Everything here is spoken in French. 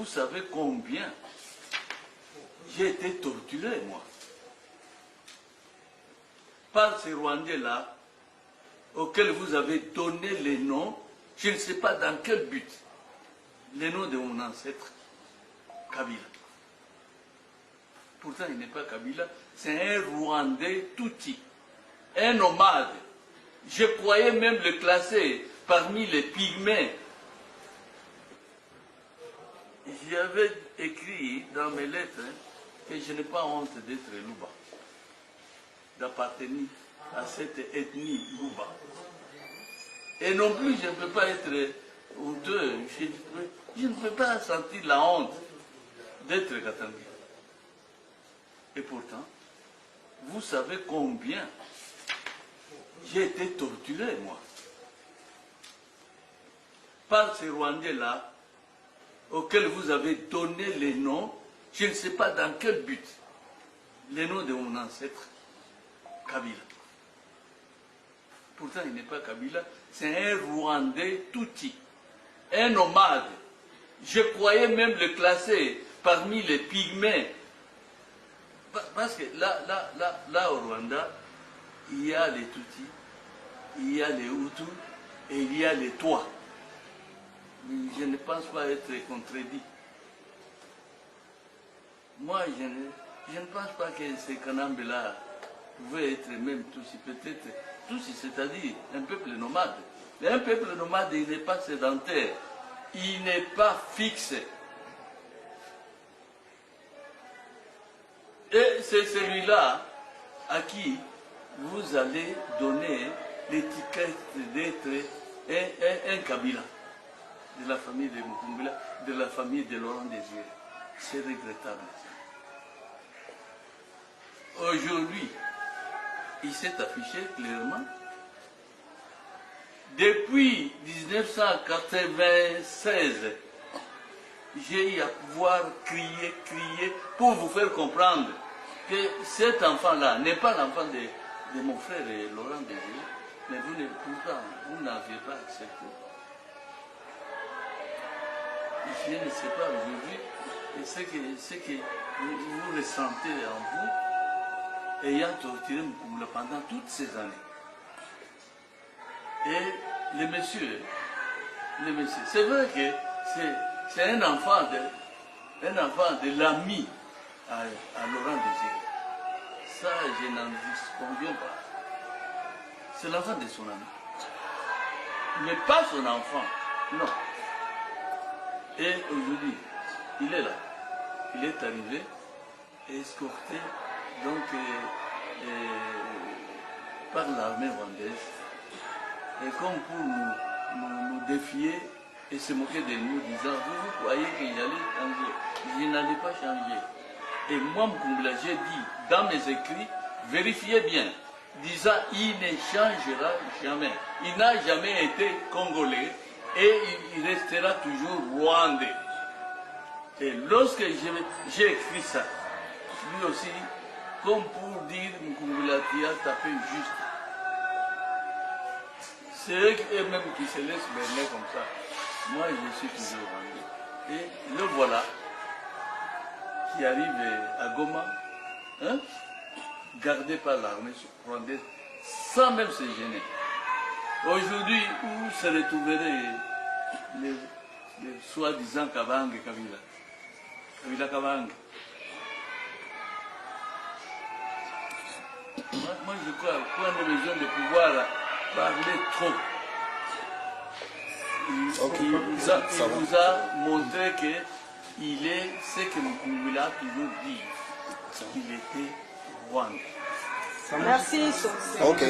vous savez combien j'ai été torturé, moi, par ces Rwandais-là, auxquels vous avez donné les noms, je ne sais pas dans quel but, les noms de mon ancêtre, Kabila. Pourtant, il n'est pas Kabila, c'est un Rwandais Tutsi, un nomade. Je croyais même le classer parmi les pygmées. J'avais écrit dans mes lettres que je n'ai pas honte d'être Luba, d'appartenir à cette ethnie Luba. Et non plus, je ne peux pas être honteux, je ne peux pas sentir la honte d'être Katanga. Et pourtant, vous savez combien j'ai été torturé, moi, par ces Rwandais-là, auxquels vous avez donné les noms, je ne sais pas dans quel but, les noms de mon ancêtre, Kabila. Pourtant, il n'est pas Kabila, c'est un Rwandais Tutsi, un nomade. Je croyais même le classer parmi les pygmées. Parce que là au Rwanda, il y a les Tutsis, il y a les Hutus et il y a les Tois. Je ne pense pas être contredit. Moi, je ne pense pas que ces Kanambes-là pouvaient être même Tutsis. Peut-être Tutsis, c'est-à-dire un peuple nomade. Mais un peuple nomade, il n'est pas sédentaire. Il n'est pas fixe. Et c'est celui-là à qui vous allez donner l'étiquette d'être un Kabila, de la famille de Mukumbila, de la famille de Laurent Désiré. C'est regrettable. Aujourd'hui, il s'est affiché clairement. Depuis 1996, j'ai eu à pouvoir crier pour vous faire comprendre que cet enfant-là n'est pas l'enfant de mon frère Laurent Désiré, mais pourtant, vous n'aviez pas accepté. Je ne sais pas aujourd'hui ce que vous ressentez en vous, ayant torturé Mukungula pendant toutes ces années. Et le monsieur, c'est vrai que c'est un enfant de l'ami à Laurent Désiré. Ça, je n'en conviens pas. C'est l'enfant de son ami. Mais pas son enfant, non. Et aujourd'hui, il est là. Il est arrivé, escorté donc, par l'armée rwandaise. Et comme pour nous défier et se moquer de nous, disant, vous croyez que j'allais changer. Je n'allais pas changer. Et moi, Mukungula, j'ai dit dans mes écrits, vérifiez bien, disant, il ne changera jamais. Il n'a jamais été congolais et il restera toujours rwandais. Et lorsque j'ai écrit ça, lui aussi, comme pour dire, Mukungula, tu as tapé juste. C'est eux-mêmes qui se laissent berner comme ça. Moi, je suis toujours rwandais. Et le voilà, qui arrive à Goma, hein, gardé par l'armée rwandaise, sans même se gêner. Aujourd'hui, où se retrouveraient les soi-disant Kabanga et Kabila? Kabila Kabanga. Moi, je crois qu'on a besoin de pouvoir parler trop. Il vous a montré qu'il est ce que Mukungula a toujours dit, qu'il était rwandais. Merci. Ok.